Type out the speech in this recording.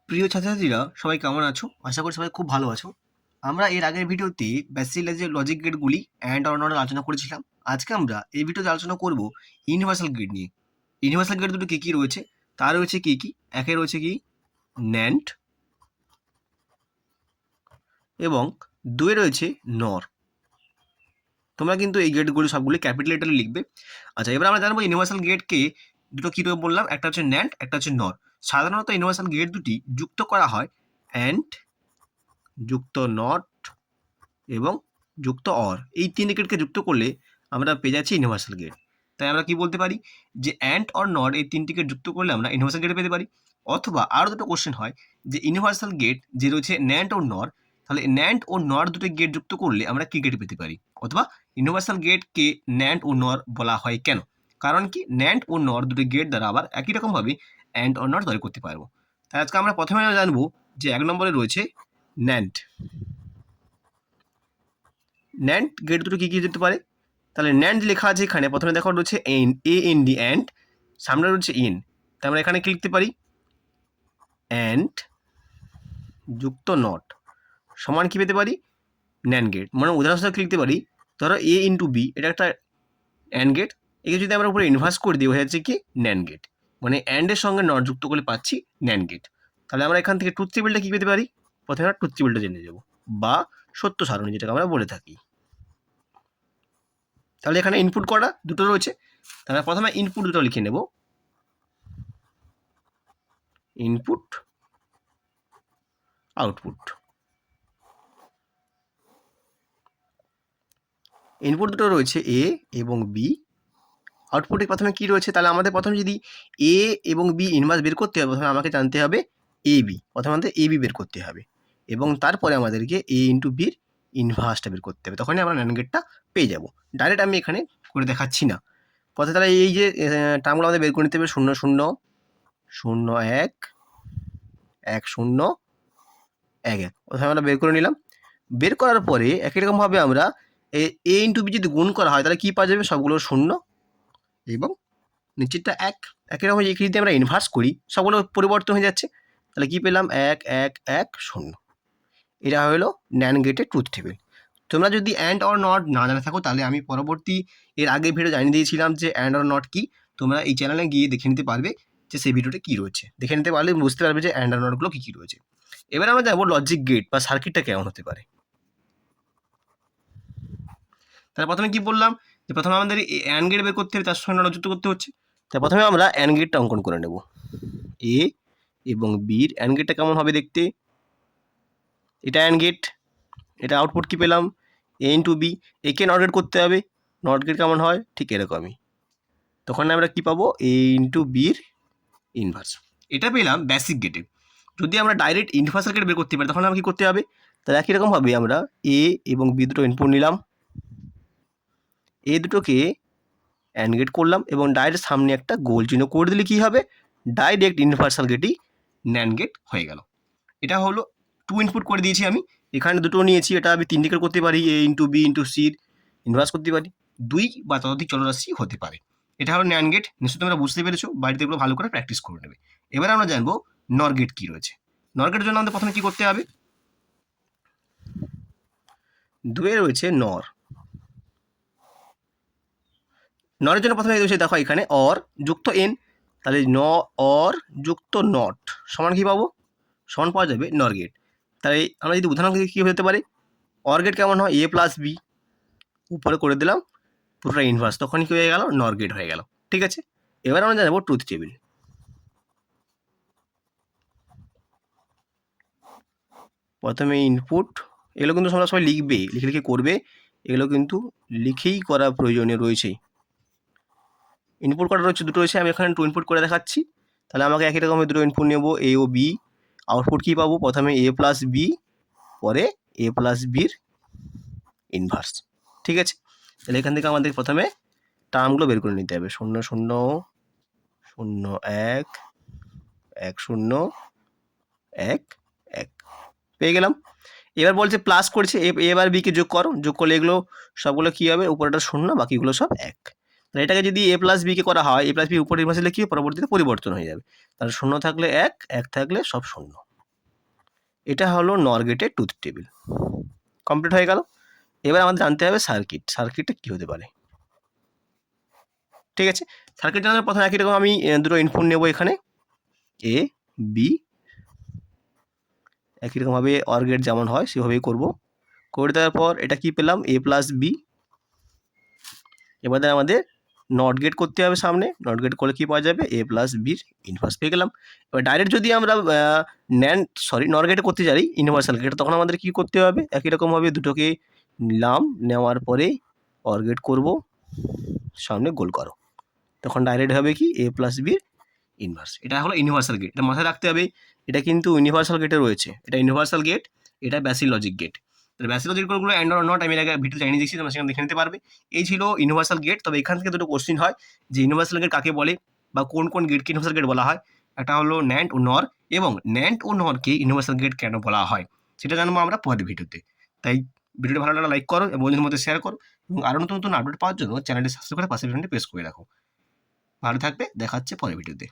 প্রিয় ছাত্রছাত্রীরা সবাই কেমন আছো? আশা করি সবাই খুব ভালো আছো। আমরা এর আগের ভিডিওতে বেসিসের লজিক গেটগুলি অ্যান্ড অর নট আলোচনা করেছিলাম। আজকে আমরা এই ভিডিওতে আলোচনা করব ইউনিভার্সাল গেট নিয়ে। ইউনিভার্সাল গেট দুটো কী রয়েছে? তা রয়েছে কি? একে রয়েছে কি ন্যান্ড এবং দুয়ে রয়েছে নর। তোমরা কিন্তু এই গেটগুলি সবগুলি ক্যাপিটাল লেটারে লিখবে। আচ্ছা, এবার আমরা জানবো ইউনিভার্সাল গেটকে দুটো কী রূপে বললাম, একটা হচ্ছে ন্যান্ড, একটা হচ্ছে নর। সাধারণত ইউনিভার্সাল গেট দুটি যুক্ত করা হয় অ্যান্ড যুক্ত নট এবং যুক্ত অর, এই তিন গেটকে যুক্ত করলে আমরা পেয়ে যাচ্ছি ইউনিভার্সাল গেট। তাই আমরা কি বলতে পারি যে অ্যান্ড অর নট এই তিনটিকে যুক্ত করলে আমরা ইউনিভার্সাল গেট পেতে পারি। অথবা আরও দুটো কোশ্চেন হয় যে ইউনিভার্সাল গেট যে রয়েছে ন্যান্ড ও নর, তাহলে ন্যান্ড ও নর দুটো গেট যুক্ত করলে আমরা কি গেট পেতে পারি? অথবা ইউনিভার্সাল গেটকে ন্যান্ড ও নর বলা হয় কেন? কারণ কি ন্যান্ড ও নর দুটো গেট দ্বারা আবার একই রকমভাবে অ্যান্ড অর নট তৈরি করতে পারবো। তাই আজকে আমরা প্রথমে জানবো যে 1 নম্বরে রয়েছে ন্যান্ড। ন্যান্ড গেট দুটো কী যেতে পারে? তাহলে ন্যান্ড লেখা আছে এখানে, প্রথমে দেখো রয়েছে AND অ্যান্ড, সামনে রয়েছে ইন। তাই আমরা এখানে কি লিখতে পারি? অ্যান্ড যুক্ত নট সমান কি পেতে পারি? NAND gate. মানে উদাহরণস্বরূপ লিখতে পারি, ধরো A ইন্টু বি, এটা একটা অ্যান্ড গেট। একে যদি আমরা উপরে ইনভার্স করে দিই, হয়ে যাচ্ছে কি ন্যান্ড গেট। মানে অ্যান্ডের সঙ্গে নট যুক্ত করলে পাচ্ছি ন্যান্ড গেট। তাহলে আমরা এখান থেকে ট্রুথ টেবিলটা কী পেতে পারি? প্রথমে আমরা ট্রুথ টেবিলটা জেনে যাব, বা সত্য সারণী যেটাকে আমরা বলে থাকি। তাহলে এখানে ইনপুট করা দুটো রয়েছে, তাহলে প্রথমে ইনপুট দুটো লিখে নেব। Input output. ইনপুট দুটো রয়েছে এ এবং বি। আউটপুটে প্রথমে কি রয়েছে? তাহলে আমাদের প্রথমে যদি এ এবং বি ইনভার্স বের করতে হবে, প্রথমে আমাকে জানতে হবে এ বি। প্রথমে আমাদের এ বি বের করতে হবে এবং তারপরে আমাদেরকে এ ইন্টু বির ইনভার্সটা বের করতে হবে, তখনই আমরা ন্যান্ড গেটটা পেয়ে যাব। ডাইরেক্ট আমি এখানে করে দেখাচ্ছি না। প্রথমে তাহলে এই যে টার্মগুলো আমাদের বের করে নিতে হবে, 0 0 0 1 1 0 1 1। প্রথমে আমরা বের করে নিলাম। বের করার পরে একই রকমভাবে আমরা এ ইন্টু বি যদি গুণ করা হয়, তাহলে কী পাওয়া যাবে? সবগুলো 0 এবং নিচেরটা 1। একই রকম যদি আমরা ইনভার্স করি, সবগুলো পরিবর্তন হয়ে যাচ্ছে। তাহলে কী পেলাম? 1 1 1 0। এটা হলো ন্যান্ড গেটের ট্রুথ টেবিল। তোমরা যদি অ্যান্ড অর নট না জানা থাকো, তাহলে আমি পরবর্তী এর আগের ভিডিও জানিয়ে দিয়েছিলাম যে অ্যান্ড অর নট কী। তোমরা এই চ্যানেলে গিয়ে দেখে নিতে পারবে যে সেই ভিডিওটা কী রয়েছে। দেখে নিতে পারলে বুঝতে পারবে যে অ্যান্ড অর নটগুলো কী রয়েছে। এবার আমরা যাবো লজিক গেট বা সার্কিটটা কেমন হতে পারে। তাহলে প্রথমে কি বললাম যে প্রথমে আমাদের অ্যান্ড গেট বের করতে হবে, তার সঙ্গে নট যুক্ত করতে হচ্ছে। তাই প্রথমে আমরা অ্যান্ড গেটটা অঙ্কন করে নেব। এ এবং বির অ্যান্ড গেটটা কেমন হবে দেখতে? এটা অ্যান্ড গেট, এটা আউটপুট কি পেলাম? এ ইন্টু বি। একে নট গেট করতে হবে, নট গেট কেমন হয়? ঠিক এরকমই। তখন আমরা কি পাবো? এ ইন্টু বির ইনভার্স। এটা পেলাম বেসিক গেটে। যদি আমরা ডাইরেক্ট ইনভার্সাল গেট বের করতে পারি, তখন আমরা কী করতে হবে? তাহলে একই রকমভাবে আমরা এ এবং বি দুটো ইনপুট নিলাম, এ দুটোকে অ্যান্ড গেট করলাম এবং ডাইরেক্ট সামনে একটা গোল চিহ্ন করে দিলে কী হবে? ডাইরেক্ট ইনভার্সাল গেটই ন্যান্ড গেট হয়ে গেল। এটা হলো 2 ইনপুট করে দিয়েছি আমি, এখানে দুটো নিয়েছি, এটা আমি 3 দিকের করতে পারি, এ ইন্টু বি ইন্টু সির ইনভার্স করতে পারি। 2 বা ততোধিক চলরাশি হতে পারে। এটা হলো ন্যান্ড গেট। নিশ্চয়ই তোমরা বুঝতে পেরেছো, বাড়িতে এগুলো ভালো করে প্র্যাকটিস করে নেবে। এবার আমরা জানবো নর গেট কী রয়েছে। নর গেটের জন্য আমাদের প্রথমে কী করতে হবে? 2 রয়েছে নর। নরের জন্য প্রথমে রয়েছে, দেখো এখানে অর যুক্ত এন। তাহলে অর যুক্ত নট সমান কী পাবো? সমান পাওয়া যাবে নর গেট। তাই আমরা যদি উদাহরণ কী হতে পারে? অর গেট কেমন হয়? এ প্লাস বি, উপরে করে দিলাম পুরোটা ইনভার্স, তখনই কী হয়ে গেল? নর গেট হয়ে গেল। ঠিক আছে, এবার আমরা জানাবো ট্রুথ টেবিল। প্রথমে ইনপুট, এগুলো কিন্তু তোমরা সবাই লিখবে, লিখে লিখে করবে, এগুলো কিন্তু লিখেই করা প্রয়োজনীয় রয়েছে। ইনপুট করা রয়েছে দুটো রয়েছে, আমি এখানে 2 ইনপুট করে দেখাচ্ছি। তাহলে আমাকে একই রকমের দুটো ইনপুট নেব, এ ও বি। আউটপুট কী পাবো? প্রথমে এ প্লাস বি, পরে এ প্লাস বির ইনভার্স। ঠিক আছে, তাহলে এখান থেকে আমাদের প্রথমে টার্মগুলো বের করে নিতে হবে। 0 0 0 1 1 0 1 1 পেয়ে গেলাম। এবার বলছে প্লাস করছে, এবার বিকে যোগ করো, যোগ করলে এগুলো সবগুলো কী হবে? উপরেটা 0, বাকিগুলো সব 1। তাহলে এটাকে যদি এ প্লাস বিকে করা হয়, এ প্লাস বি উপরে বসালে কী পরবর্তীতে পরিবর্তন হয়ে যাবে। তাহলে 0 থাকলে 1, 1 থাকলে সব 0। এটা হলো নর গেটের ট্রুথ টেবিল। কমপ্লিট হয়ে গেল। এবার আমাদের জানতে হবে সার্কিটটা কী হতে পারে। ঠিক আছে, সার্কিট জানার প্রথমে একই রকম আমি দুটো ইনপুট নেব এখানে, এ বি, একই রকমভাবে অর গেট যেমন হয় সেভাবেই করব। করে দেওয়ার পর এটা কি পেলাম, এ প্লাস বি। এবারে আমাদের নট গেট করতে হবে সামনে, নট গেট করলে কী পাওয়া যাবে, এ প্লাস বির ইনভার্স পেয়ে গেলাম। এবার ডাইরেক্ট যদি আমরা নর গেটে করতে যাই ইউনিভার্সাল গেট, তখন আমাদের কী করতে হবে, একই রকমভাবে দুটোকে নিলাম, নেওয়ার পরে অর গেট করবো, সামনে গোল করো, তখন ডাইরেক্ট হবে কি এ প্লাস বির ইনভার্স। এটা হলো ইউনিভার্সাল গেট, এটা মাথায় রাখতে হবে। এটা কিন্তু ইউনিভার্সাল গেটে রয়েছে, এটা ইউনিভার্সাল গেট, এটা বেসিক লজিক গেট। তাহলে বেসিক লজিক গেটগুলো অ্যান্ড অর নট আমি আগে ভিডিও জানিয়ে দিচ্ছি, তোমরা সেখানে দেখে নিতে পারবে। এই ছিল ইউনিভার্সাল গেট। তবে এখান থেকে দুটো কোশ্চিন হয় যে ইউনিভার্সাল গেট কাকে বলে বা কোন কোন গেটকে ইউনিভার্সাল গেট বলা হয়। একটা হলো ন্যান্ড ও নর, এবং ন্যান্ড ও নরকে ইউনিভার্সাল গেট কেন বলা হয় সেটা জানবো আমরা পরের ভিডিওতে। তাই ভিডিওটা ভালো লাগলে লাইক করো এবং বন্ধুদের মধ্যে শেয়ার করো, এবং আরও নতুন নতুন আপডেট পাওয়ার জন্য চ্যানেলটি সাবস্ক্রাইব করে পাশে ভিডিওটি প্রেস করে রাখো। ভালো থাকবে, দেখা হচ্ছে পরের ভিডিওতে।